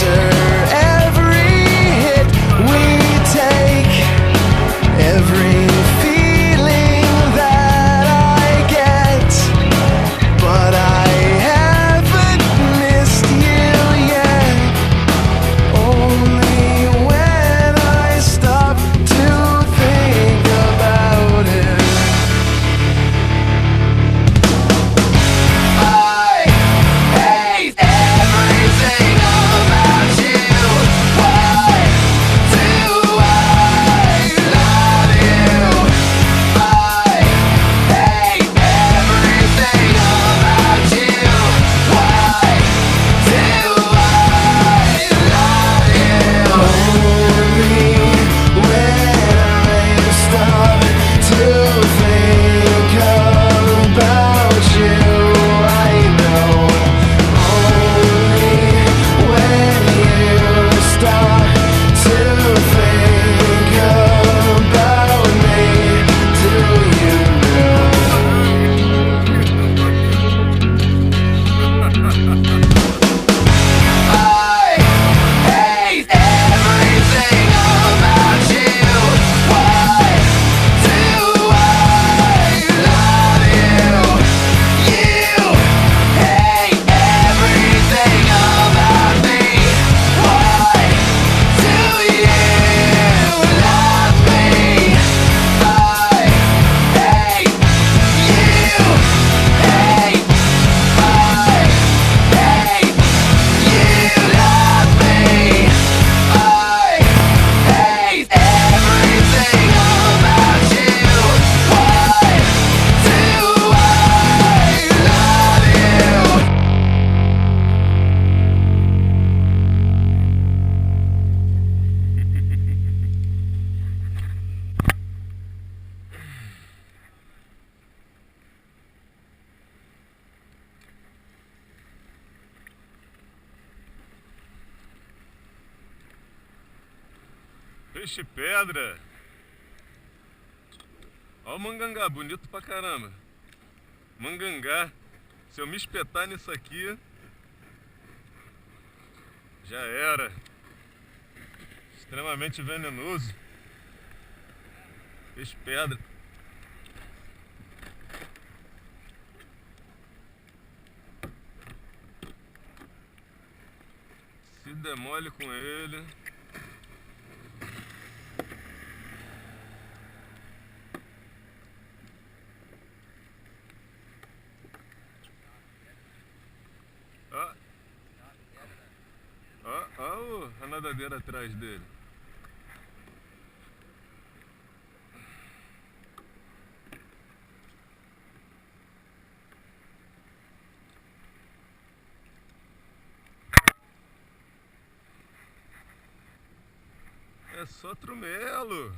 after every hit we take, every feeling that I get, but I haven't missed you yet. Only when I stop to think about it. I hate everything about you. Why do I love you? I hate everything about you. Why do I love you? Only when I stop to think about you, I know. Only when you stop to think about me, do you know? I hate everything about you. Why do I love you? You hate everything about me. Why do you love me? I hate you. Hate. I hate you. Love me. I hate everything about you. Why do I love you? Peixe pedra. Ó o mangangá, bonito pra caramba. Mangangá. Se eu me espetar nisso aqui, já era. Extremamente venenoso. Peixe pedra. Se der mole com ele. Ó a nadadeira atrás dele. É só trumelo.